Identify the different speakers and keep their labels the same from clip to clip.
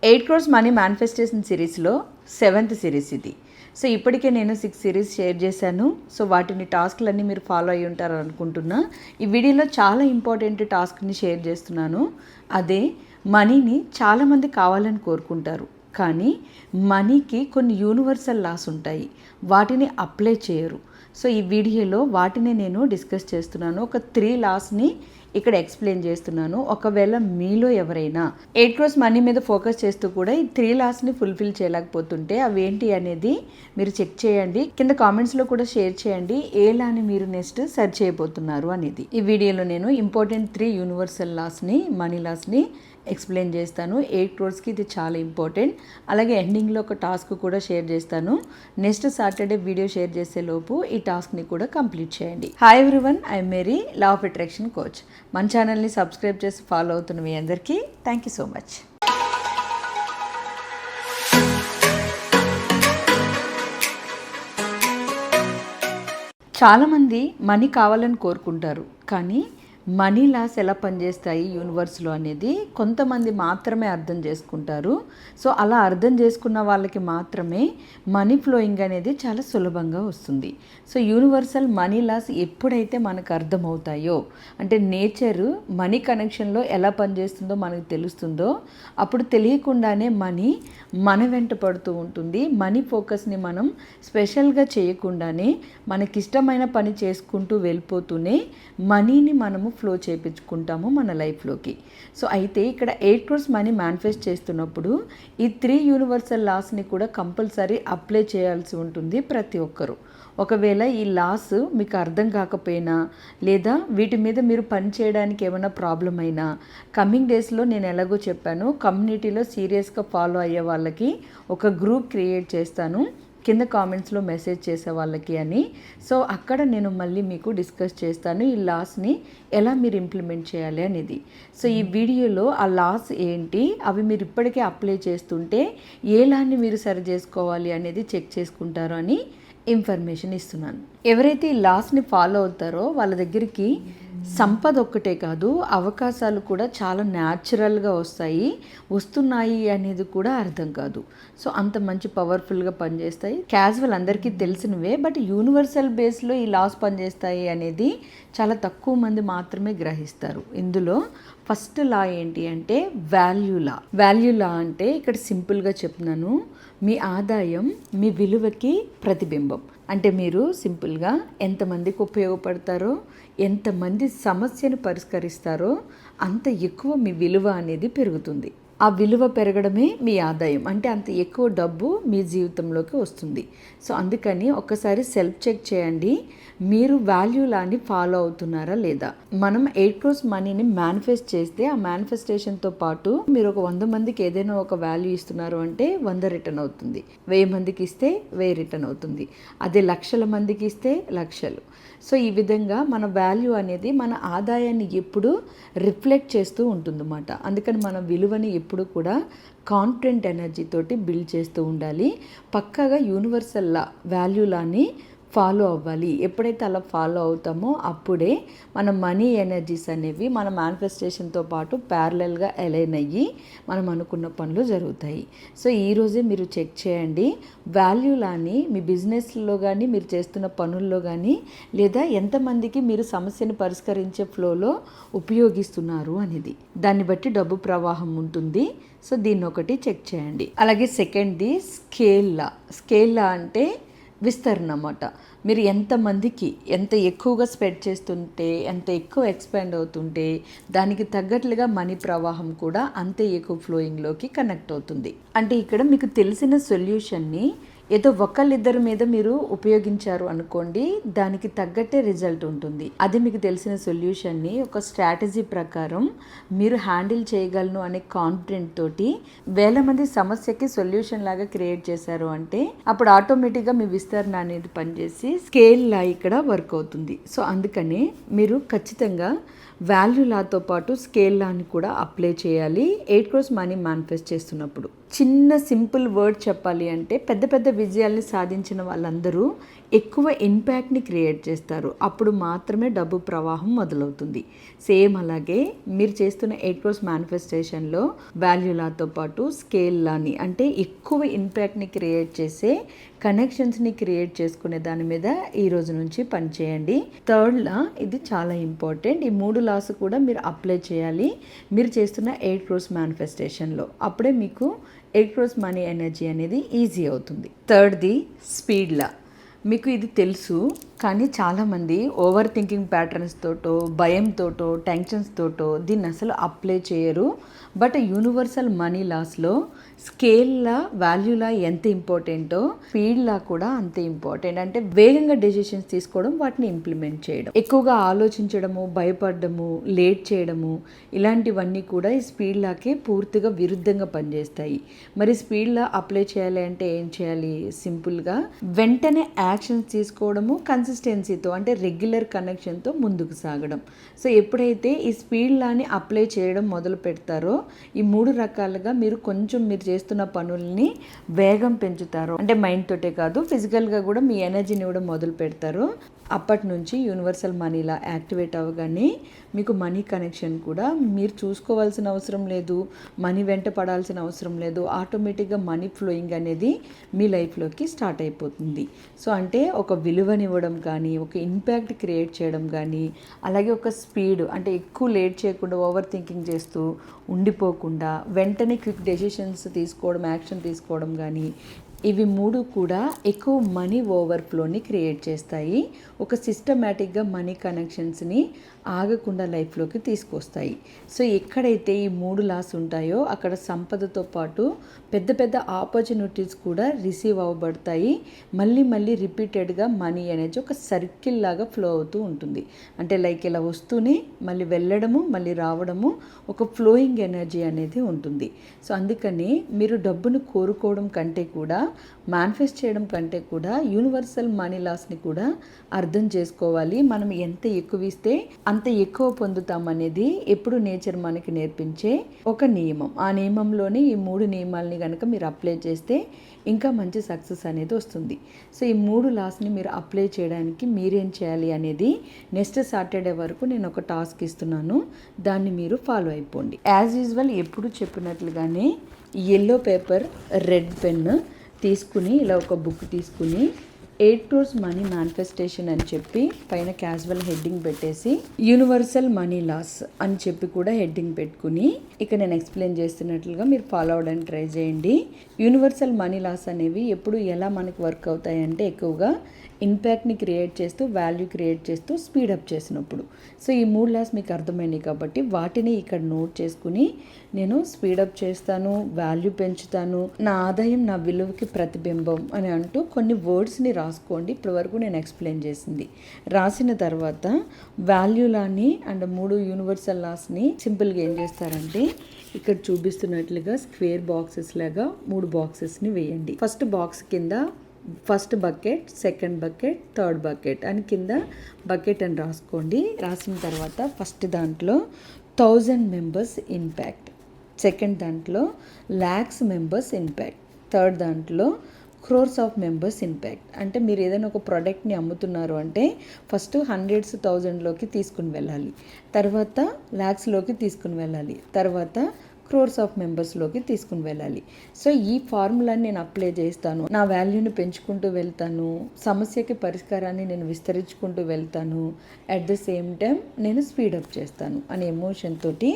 Speaker 1: 8 crores money manifestation సిరీస్లో 7th series ఇది. So ఇప్పటికే నేను 6 సిరీస్ షేర్ చేశాను. సో వాటిని టాస్క్లన్నీ మీరు ఫాలో అయ్యి ఉంటారు అనుకుంటున్నా. ఈ వీడియోలో చాలా ఇంపార్టెంట్ టాస్క్ని షేర్ చేస్తున్నాను. అదే మనీని చాలామంది కావాలని కోరుకుంటారు, కానీ మనీకి కొన్ని యూనివర్సల్ లాస్ ఉంటాయి, వాటిని అప్లై చేయరు. సో ఈ వీడియోలో వాటిని నేను డిస్కస్ చేస్తున్నాను. ఒక 3 లాస్ని ఇక్కడ ఎక్స్ప్లెయిన్ చేస్తున్నాను. ఒకవేళ మీలో ఎవరైనా 8 crores మనీ మీద ఫోకస్ చేస్తూ కూడా ఈ 3 లాస్ని ఫుల్ఫిల్ చేయలేకపోతుంటే అవి ఏంటి అనేది మీరు చెక్ చేయండి. కింద కామెంట్స్లో కూడా షేర్ చేయండి ఏ లాని మీరు నెక్స్ట్ సెర్చ్ చేయబోతున్నారు అనేది. ఈ వీడియోలో నేను ఇంపార్టెంట్ 3 యూనివర్సల్ లాస్ని, మనీ లాస్ని ఎక్స్ప్లెయిన్ చేస్తాను. 8 crores ఇది చాలా ఇంపార్టెంట్. అలాగే ఎండింగ్లో ఒక టాస్క్ కూడా షేర్ చేస్తాను. నెక్స్ట్ సాటర్డే వీడియో షేర్ చేసే లోపు ఈ టాస్క్ని కూడా కంప్లీట్ చేయండి. Hi everyone, I'm Mary, law of attraction coach. మన ఛానల్ని సబ్స్క్రైబ్ చేసి ఫాలో అవుతున్న మీ అందరికీ థ్యాంక్ యూ సో మచ్. చాలామంది మనీ కావాలని కోరుకుంటారు, కానీ మనీ లాస్ ఎలా పనిచేస్తాయి యూనివర్స్లో అనేది కొంతమంది మాత్రమే అర్థం చేసుకుంటారు. సో అలా అర్థం చేసుకున్న వాళ్ళకి మాత్రమే మనీ ఫ్లోయింగ్ అనేది చాలా సులభంగా వస్తుంది. సో యూనివర్సల్ మనీ లాస్ ఎప్పుడైతే మనకు అర్థమవుతాయో, అంటే నేచరు మనీ కనెక్షన్లో ఎలా పనిచేస్తుందో మనకు తెలుస్తుందో, అప్పుడు తెలియకుండానే మనీ మన వెంట పడుతూ ఉంటుంది. మనీ ఫోకస్ని మనం స్పెషల్గా చేయకుండానే మనకిష్టమైన పని చేసుకుంటూ వెళ్ళిపోతూనే మనీని మనము ఫ్లో చేయించుకుంటాము మన లైఫ్లోకి. సో అయితే ఇక్కడ 8 crores మనీ మేనిఫెస్ట్ చేస్తున్నప్పుడు ఈ 3 యూనివర్సల్ లాస్ని కూడా కంపల్సరీ అప్లై చేయాల్సి ఉంటుంది ప్రతి ఒక్కరూ. ఒకవేళ ఈ లాస్ మీకు అర్థం కాకపోయినా, లేదా వీటి మీద మీరు పని చేయడానికి ఏమైనా ప్రాబ్లం అయినా, కమింగ్ డేస్లో నేను ఎలాగో చెప్పాను, కమ్యూనిటీలో సీరియస్గా ఫాలో అయ్యే వాళ్ళకి ఒక గ్రూప్ క్రియేట్ చేస్తాను, కింద కామెంట్స్లో మెసేజ్ చేసే వాళ్ళకి అని. సో అక్కడ నేను మళ్ళీ మీకు డిస్కస్ చేస్తాను ఈ లాస్ని ఎలా మీరు ఇంప్లిమెంట్ చేయాలి అనేది. సో ఈ వీడియోలో ఆ లాస్ ఏంటి, అవి మీరు ఇప్పటికే అప్లై చేస్తుంటే ఏ లాని మీరు సరి చేసుకోవాలి అనేది చెక్ చేసుకుంటారు అని ఇన్ఫర్మేషన్ ఇస్తున్నాను. ఎవరైతే ఈ లాస్ని ఫాలో అవుతారో వాళ్ళ దగ్గరికి సంపద ఒక్కటే కాదు, అవకాశాలు కూడా చాలా న్యాచురల్గా వస్తున్నాయి అనేది కూడా అర్థం కాదు. సో అంత మంచి పవర్ఫుల్గా పనిచేస్తాయి. క్యాజువల్ అందరికీ తెలిసినవే, బట్ యూనివర్సల్ బేస్లో ఈ లాస్ పనిచేస్తాయి అనేది చాలా తక్కువ మంది మాత్రమే గ్రహిస్తారు. ఇందులో ఫస్ట్ లా ఏంటి అంటే వాల్యూ లా అంటే ఇక్కడ సింపుల్గా చెప్తున్నాను, మీ ఆదాయం మీ విలువకి ప్రతిబింబం. అంటే మీరు సింపుల్గా ఎంతమందికి ఉపయోగపడతారో, ఎంతమంది సమస్యను పరిష్కరిస్తారో అంత ఎక్కువ మీ విలువ అనేది పెరుగుతుంది. ఆ విలువ పెరగడమే మీ ఆదాయం, అంటే అంత ఎక్కువ డబ్బు మీ జీవితంలోకి వస్తుంది. సో అందుకని ఒక్కసారి సెల్ఫ్ చెక్ చేయండి, మీరు వాల్యూ లాని ఫాలో అవుతున్నారా లేదా. మనం 8 crores మనీని మేనిఫెస్ట్ చేస్తే ఆ మేనిఫెస్టేషన్తో పాటు మీరు ఒక 100 మందికి ఏదైనా ఒక వాల్యూ ఇస్తున్నారు అంటే 100 రిటర్న్ అవుతుంది. 1000 మందికి ఇస్తే 1000 రిటర్న్ అవుతుంది. అదే లక్షల మందికి ఇస్తే లక్షలు. సో ఈ విధంగా మన వాల్యూ అనేది మన ఆదాయాన్ని ఎప్పుడు రిఫ్లెక్ట్ చేస్తూ ఉంటుందన్నమాట. అందుకని మన విలువని ఎప్పుడు కూడా కాన్ఫిడెంట్ ఎనర్జీ తోటి బిల్డ్ చేస్తూ ఉండాలి. పక్కాగా యూనివర్సల్ వాల్యూ లాని ఫాలో అవ్వాలి. ఎప్పుడైతే అలా ఫాలో అవుతామో అప్పుడే మన మనీ ఎనర్జీస్ అనేవి మన మేనిఫెస్టేషన్తో పాటు ప్యారలల్గా అలైన్ అయ్యి మనం అనుకున్న పనులు జరుగుతాయి. సో ఈరోజే మీరు చెక్ చేయండి వాల్యూ లాని మీ బిజినెస్లో కానీ, మీరు చేస్తున్న పనుల్లో కానీ, లేదా ఎంతమందికి మీరు సమస్యను పరిష్కరించే ఫ్లోలో ఉపయోగిస్తున్నారు అనేది. దాన్ని బట్టి డబ్బు ప్రవాహం ఉంటుంది. సో దీన్ని ఒకటి చెక్ చేయండి. అలాగే సెకండ్ది స్కేల్ లా అంటే విస్తరణ అన్నమాట. మీరు ఎంతమందికి ఎంత ఎక్కువగా స్ప్రెడ్ చేస్తుంటే, ఎంత ఎక్కువ ఎక్స్పాండ్ అవుతుంటే దానికి తగ్గట్లుగా మనీ ప్రవాహం కూడా అంతే ఎక్కువ ఫ్లోయింగ్లోకి కనెక్ట్ అవుతుంది. అంటే ఇక్కడ మీకు తెలిసిన సొల్యూషన్ని ఏదో ఒకళ్ళిద్దరి మీద మీరు ఉపయోగించారు అనుకోండి, దానికి తగ్గట్టే రిజల్ట్ ఉంటుంది. అదే మీకు తెలిసిన సొల్యూషన్ని ఒక స్ట్రాటజీ ప్రకారం మీరు హ్యాండిల్ చేయగలను అనే కాన్ఫిడెంట్ తోటి 1000 మంది సమస్యకి సొల్యూషన్ లాగా క్రియేట్ చేశారు అంటే అప్పుడు ఆటోమేటిక్గా మీ విస్తరణ అనేది పనిచేసి స్కేల్ లా ఇక్కడ వర్క్ అవుతుంది. సో అందుకనే మీరు ఖచ్చితంగా వాల్యూ లాతో పాటు స్కేల్ లాని కూడా అప్లై చేయాలి 8 క్రోర్స్ మనీ మేనిఫెస్ట్ చేస్తున్నప్పుడు. చిన్న సింపుల్ వర్డ్ చెప్పాలి అంటే పెద్ద పెద్ద విజయాల్ని సాధించిన వాళ్ళందరూ ఎక్కువ ఇంపాక్ట్ని క్రియేట్ చేస్తారు. అప్పుడు మాత్రమే డబ్బు ప్రవాహం మొదలవుతుంది. సేమ్ అలాగే మీరు చేస్తున్న 8 క్రోర్స్ మేనిఫెస్టేషన్లో వాల్యూ లాతో పాటు స్కేల్ లాని అంటే ఎక్కువ ఇంపాక్ట్ని క్రియేట్ చేసే కనెక్షన్స్ని క్రియేట్ చేసుకునే దాని మీద ఈ రోజు నుంచి పనిచేయండి. థర్డ్ లా ఇది చాలా ఇంపార్టెంట్. ఈ 3 లాస్ కూడా మీరు అప్లై చేయాలి మీరు చేస్తున్న 8 క్రోర్స్ మేనిఫెస్టేషన్లో. అప్పుడే మీకు 8 క్రోర్స్ మనీ ఎనర్జీ అనేది ఈజీ అవుతుంది. థర్డ్ది స్పీడ్ లా. మీకు ఇది తెలుసు, కానీ చాలామంది ఓవర్ థింకింగ్ ప్యాటర్న్స్ తోటో భయంతోటో టెన్షన్స్ తోటో దీన్ని అసలు అప్లై చేయరు. బట్ యూనివర్సల్ మనీ లాస్లో స్కేల్లా వాల్యూలా ఎంత ఇంపార్టెంటో స్పీడ్లా కూడా అంతే ఇంపార్టెంట్. అంటే వేగంగా డెసిషన్స్ తీసుకోవడం, వాటిని ఇంప్లిమెంట్ చేయడం, ఎక్కువగా ఆలోచించడము, భయపడము, లేట్ చేయడము ఇలాంటివన్నీ కూడా ఈ స్పీడ్లాకే పూర్తిగా విరుద్ధంగా పనిచేస్తాయి. మరి స్పీడ్లా అప్లై చేయాలి అంటే ఏం చేయాలి? సింపుల్గా వెంటనే యాక్షన్స్ తీసుకోవడము, కన్సిస్టెన్సీతో అంటే రెగ్యులర్ కనెక్షన్తో ముందుకు సాగడం. సో ఎప్పుడైతే ఈ స్పీడ్ లాని అప్లై చేయడం మొదలు పెడతారో ఈ 3 రకాలుగా మీరు చేస్తున్న పనుల్ని వేగం పెంచుతారు. అంటే మైండ్ తోటే కాదు ఫిజికల్గా కూడా మీ ఎనర్జీని ఇవ్వడం మొదలు పెడతారు. అప్పటి నుంచి యూనివర్సల్ మనీలా యాక్టివేట్ అవ్వగానే మీకు మనీ కనెక్షన్ కూడా మీరు చూసుకోవాల్సిన అవసరం లేదు, మనీ వెంట పడాల్సిన అవసరం లేదు. ఆటోమేటిక్గా మనీ ఫ్లోయింగ్ అనేది మీ లైఫ్లోకి స్టార్ట్ అయిపోతుంది. సో అంటే ఒక విలువనివ్వడం కానీ, ఒక ఇంపాక్ట్ క్రియేట్ చేయడం కానీ, అలాగే ఒక స్పీడ్ అంటే ఎక్కువ లేట్ చేయకుండా ఓవర్ థింకింగ్ చేస్తూ ఉండిపోకుండా వెంటనే క్విక్ డెసిషన్స్ తీసుకోవడం, యాక్షన్ తీసుకోవడం కానీ, ఇవి 3 కూడా ఎక్కువ మనీ ఓవర్ఫ్లోని క్రియేట్ చేస్తాయి. ఒక సిస్టమేటిక్గా మనీ కనెక్షన్స్ని ఆగకుండా లైఫ్లోకి తీసుకొస్తాయి. సో ఎక్కడైతే ఈ 3 లాస్ ఉంటాయో అక్కడ సంపదతో పాటు పెద్ద పెద్ద ఆపర్చునిటీస్ కూడా రిసీవ్ అవ్వబడతాయి. మళ్ళీ రిపీటెడ్గా మనీ అనేది ఒక సర్కిల్ లాగా ఫ్లో అవుతూ ఉంటుంది. అంటే లైక్ ఇలా వస్తూనే మళ్ళీ వెళ్ళడము, మళ్ళీ రావడము, ఒక ఫ్లోయింగ్ ఎనర్జీ అనేది ఉంటుంది. సో అందుకని మీరు డబ్బును కోరుకోవడం కంటే కూడా, మేనిఫెస్ట్ చేయడం కంటే కూడా యూనివర్సల్ మనీ లాస్ని కూడా అర్థం చేసుకోవాలి. మనం ఎంత ఎక్కువ ఇస్తే అంత ఎక్కువ పొందుతామనేది ఎప్పుడు నేచర్ మనకి నేర్పించే ఒక నియమం. ఆ నియమంలోనే ఈ 3 నియమాలని కనుక మీరు అప్లై చేస్తే ఇంకా మంచి సక్సెస్ అనేది వస్తుంది. సో ఈ 3 లాస్ని మీరు అప్లై చేయడానికి మీరేం చేయాలి అనేది నెక్స్ట్ సాటర్డే వరకు నేను ఒక టాస్క్ ఇస్తున్నాను. దాన్ని మీరు ఫాలో అయిపోండి. యాజ్ యూజువల్ ఎప్పుడు చెప్పినట్లుగానే ఎల్లో పేపర్, రెడ్ పెన్ తీసుకుని ఇలా ఒక బుక్ తీసుకుని 8 క్రోర్స్ మనీ మేనిఫెస్టేషన్ అని చెప్పి పైన క్యాజువల్ హెడ్డింగ్ పెట్టేసి యూనివర్సల్ మనీ లాస్ అని చెప్పి కూడా హెడ్డింగ్ పెట్టుకుని ఇక నేను ఎక్స్ప్లెయిన్ చేస్తున్నట్లుగా మీరు ఫాలో అవడానికి ట్రై చేయండి. యూనివర్సల్ మనీ లాస్ అనేవి ఎప్పుడు ఎలా మనకు వర్క్ అవుతాయంటే ఎక్కువగా ఇంపాక్ట్ని క్రియేట్ చేస్తూ, వాల్యూ క్రియేట్ చేస్తూ, స్పీడప్ చేసినప్పుడు. సో ఈ 3 లాస్ మీకు అర్థమైనాయి కాబట్టి వాటిని ఇక్కడ నోట్ చేసుకుని నేను స్పీడప్ చేస్తాను, వాల్యూ పెంచుతాను, నా ఆదాయం నా విలువకి ప్రతిబింబం అని అంటూ కొన్ని వర్డ్స్ని రాసుకోండి. ఇప్పటి వరకు నేను ఎక్స్ప్లెయిన్ చేసింది రాసిన తర్వాత వాల్యూ లాని అండ్ 3 యూనివర్సల్ లాస్ని సింపుల్గా ఏం చేస్తారంటే ఇక్కడ చూపిస్తున్నట్లుగా స్క్వేర్ బాక్సెస్ లాగా 3 బాక్సెస్ని వేయండి. ఫస్ట్ బాక్స్ కింద first bucket, second bucket, third bucket అని కింద బకెట్ అని రాసుకోండి. రాసిన తర్వాత ఫస్ట్ దాంట్లో 1000 మెంబర్స్ ఇంపాక్ట్, సెకండ్ దాంట్లో lakhs మెంబర్స్ ఇంపాక్ట్, థర్డ్ దాంట్లో క్రోర్స్ ఆఫ్ మెంబర్స్ ఇంపాక్ట్. అంటే మీరు ఏదైనా ఒక ప్రోడక్ట్ని అమ్ముతున్నారు అంటే ఫస్ట్ హండ్రెడ్స్, 1000లోకి తీసుకుని వెళ్ళాలి, తర్వాత ల్యాక్స్లోకి తీసుకుని వెళ్ళాలి, తర్వాత క్రోర్స్ ఆఫ్ మెంబర్స్లోకి తీసుకుని వెళ్ళాలి. సో ఈ ఫార్ములాని నేను అప్లై చేస్తాను, నా వాల్యూని పెంచుకుంటూ వెళ్తాను, సమస్యకి పరిష్కారాన్ని నేను విస్తరించుకుంటూ వెళ్తాను, అట్ ద సేమ్ టైం నేను స్పీడప్ చేస్తాను అనే ఎమోషన్ తోటి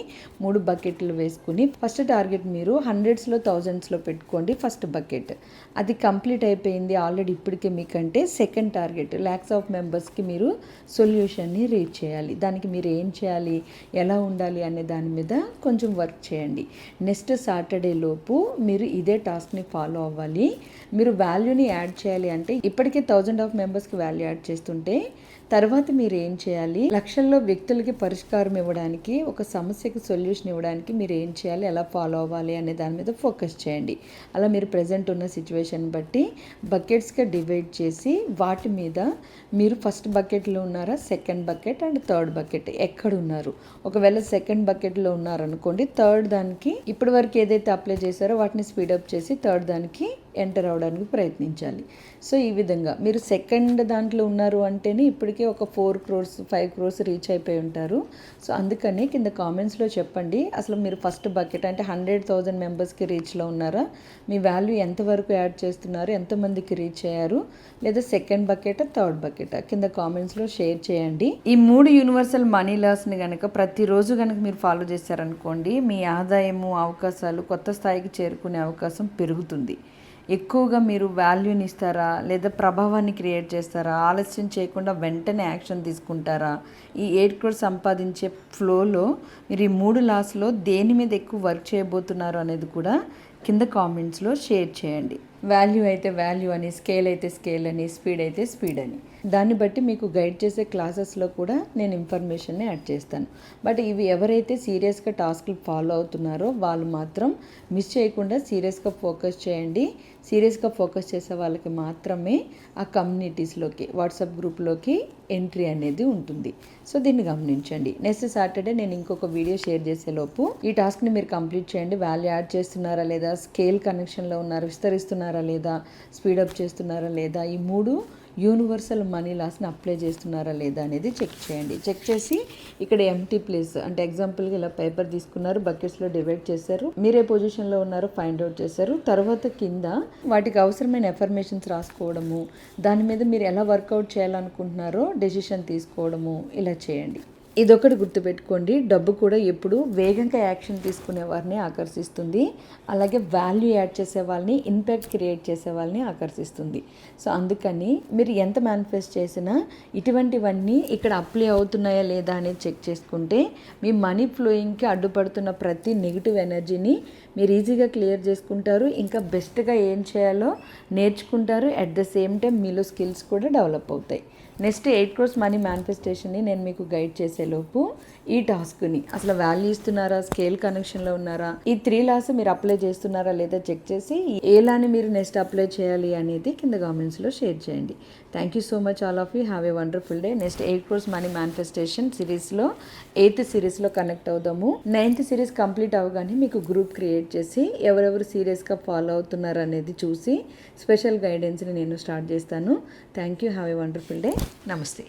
Speaker 1: 3 బకెట్లు వేసుకుని ఫస్ట్ టార్గెట్ మీరు హండ్రెడ్స్లో, 1000స్లో పెట్టుకోండి. ఫస్ట్ బకెట్ అది కంప్లీట్ అయిపోయింది ఆల్రెడీ ఇప్పటికే మీకంటే. సెకండ్ టార్గెట్ ల్యాక్స్ ఆఫ్ మెంబర్స్కి మీరు సొల్యూషన్ని రీచ్ చేయాలి. దానికి మీరు ఏం చేయాలి, ఎలా ఉండాలి అనే దాని మీద కొంచెం వర్క్ చేయండి. నెక్స్ట్ సాటర్డే లోపు మీరు ఇదే టాస్క్ని ఫాలో అవ్వాలి. మీరు వాల్యూని యాడ్ చేయాలి అంటే ఇప్పటికే 1000 ఆఫ్ మెంబర్స్కి వాల్యూ యాడ్ చేస్తుంటే తర్వాత మీరు ఏం చేయాలి, లక్షల్లో వ్యక్తులకి పరిష్కారం ఇవ్వడానికి, ఒక సమస్యకి సొల్యూషన్ ఇవ్వడానికి మీరు ఏం చేయాలి, ఎలా ఫాలో అవ్వాలి అనే దాని మీద ఫోకస్ చేయండి. అలా మీరు ప్రజెంట్ ఉన్న సిచ్యువేషన్ బట్టి బకెట్స్గా డివైడ్ చేసి వాటి మీద మీరు ఫస్ట్ బకెట్లో ఉన్నారా, second bucket and third bucket ఎక్కడ ఉన్నారు. ఒకవేళ సెకండ్ బకెట్లో ఉన్నారనుకోండి, థర్డ్ దానికి ఇప్పటి వరకు ఏదైతే అప్లై చేశారో వాటిని స్పీడప్ చేసి థర్డ్ దానికి ఎంటర్ అవ్వడానికి ప్రయత్నించాలి. సో ఈ విధంగా మీరు సెకండ్ దాంట్లో ఉన్నారు అంటేనే ఇప్పటికే ఒక 4 crores 5 crores రీచ్ అయిపోయి ఉంటారు. సో అందుకని కింద కామెంట్స్లో చెప్పండి, అసలు మీరు ఫస్ట్ బకెట్ అంటే 100,000 మెంబర్స్కి రీచ్లో ఉన్నారా, మీ వాల్యూ ఎంతవరకు యాడ్ చేస్తున్నారు, ఎంతమందికి రీచ్ అయ్యారు, లేదా సెకండ్ బకెట్ థర్డ్ బకెట్ కింద కామెంట్స్లో షేర్ చేయండి. ఈ 3 యూనివర్సల్ మనీ లాస్ని కనుక ప్రతిరోజు కనుక మీరు ఫాలో చేశారనుకోండి, మీ ఆదాయము అవకాశాలు కొత్త స్థాయికి చేరుకునే అవకాశం పెరుగుతుంది. ఎక్కువగా మీరు వాల్యూని ఇస్తారా, లేదా ప్రభావాన్ని క్రియేట్ చేస్తారా, ఆలస్యం చేయకుండా వెంటనే యాక్షన్ తీసుకుంటారా, ఈ 8 crores సంపాదించే ఫ్లోలో మీరు ఈ 3 లాస్లో దేని మీద ఎక్కువ వర్క్ చేయబోతున్నారు అనేది కూడా కింద కామెంట్స్లో షేర్ చేయండి. వాల్యూ అయితే వాల్యూ అని, స్కేల్ అయితే స్కేల్ అని, స్పీడ్ అయితే స్పీడ్ అని, దాన్ని బట్టి మీకు గైడ్ చేసే క్లాసెస్లో కూడా నేను ఇన్ఫర్మేషన్ని యాడ్ చేస్తాను. బట్ ఇవి ఎవరైతే సీరియస్గా టాస్క్లు ఫాలో అవుతున్నారో వాళ్ళు మాత్రం మిస్ చేయకుండా సీరియస్గా ఫోకస్ చేయండి. సీరియస్గా ఫోకస్ చేసే వాళ్ళకి మాత్రమే ఆ కమ్యూనిటీస్లోకి, వాట్సాప్ గ్రూప్లోకి ఎంట్రీ అనేది ఉంటుంది. సో దీన్ని గమనించండి. నెక్స్ట్ సాటర్డే నేను ఇంకొక వీడియో షేర్ చేసేలోపు ఈ టాస్క్ని మీరు కంప్లీట్ చేయండి. వాల్యూ యాడ్ చేస్తున్నారా లేదా, స్కేల్ కనెక్షన్లో ఉన్నారా, విస్తరిస్తున్నారా లేదా, స్పీడప్ చేస్తున్నారా లేదా, ఈ 3 యూనివర్సల్ మనీ లాస్ని అప్లై చేస్తున్నారా లేదా అనేది చెక్ చేయండి. చెక్ చేసి ఇక్కడ ఎంటీ ప్లేస్ అంటే ఎగ్జాంపుల్గా ఇలా పేపర్ తీసుకున్నారు, బకెట్స్లో డివైడ్ చేశారు, మీరే పొజిషన్లో ఉన్నారో ఫైండ్ అవుట్ చేశారు. తర్వాత కింద వాటికి అవసరమైన ఎఫర్మేషన్స్ రాసుకోవడము, దాని మీద మీరు ఎలా వర్కౌట్ చేయాలనుకుంటున్నారో డెసిషన్ తీసుకోవడము, ఇలా చేయండి. ఇదొకటి గుర్తుపెట్టుకోండి, డబ్బు కూడా ఎప్పుడు వేగంగా యాక్షన్ తీసుకునే వారిని ఆకర్షిస్తుంది, అలాగే వాల్యూ యాడ్ చేసే వాళ్ళని, ఇంపాక్ట్ క్రియేట్ చేసే వాళ్ళని ఆకర్షిస్తుంది. సో అందుకని మీరు ఎంత మేనిఫెస్ట్ చేసినా ఇటువంటివన్నీ ఇక్కడ అప్లై అవుతున్నాయా లేదా అనేది చెక్ చేసుకుంటే మీ మనీ ఫ్లోయింగ్కి అడ్డుపడుతున్న ప్రతి నెగిటివ్ ఎనర్జీని మీరు ఈజీగా క్లియర్ చేసుకుంటారు. ఇంకా బెస్ట్గా ఏం చేయాలో నేర్చుకుంటారు. అట్ ద సేమ్ టైం మీలో స్కిల్స్ కూడా డెవలప్ అవుతాయి. నెక్స్ట్ 8 crores మనీ మేనిఫెస్టేషన్ని నేను మీకు గైడ్ చేసేలోపు ఈ టాస్క్ని అసలు వాల్యూ ఇస్తున్నారా, స్కేల్ కనెక్షన్లో ఉన్నారా, ఈ 3 లాస్ మీరు అప్లై చేస్తున్నారా లేదా చెక్ చేసి ఏలాని మీరు నెక్స్ట్ అప్లై చేయాలి అనేది కింద కామెంట్స్లో షేర్ చేయండి. Thank you so much all of you. Have a wonderful day. Next 8 crores money manifestation సిరీస్లో 8th సిరీస్లో కనెక్ట్ అవుదాము. 9th సిరీస్ కంప్లీట్ అవగానే మీకు గ్రూప్ క్రియేట్ చేసి ఎవరెవరు సీరియస్గా ఫాలో అవుతున్నారు అనేది చూసి స్పెషల్ గైడెన్స్ని నేను స్టార్ట్ చేస్తాను. Thank you. Have a wonderful day. నమస్తే.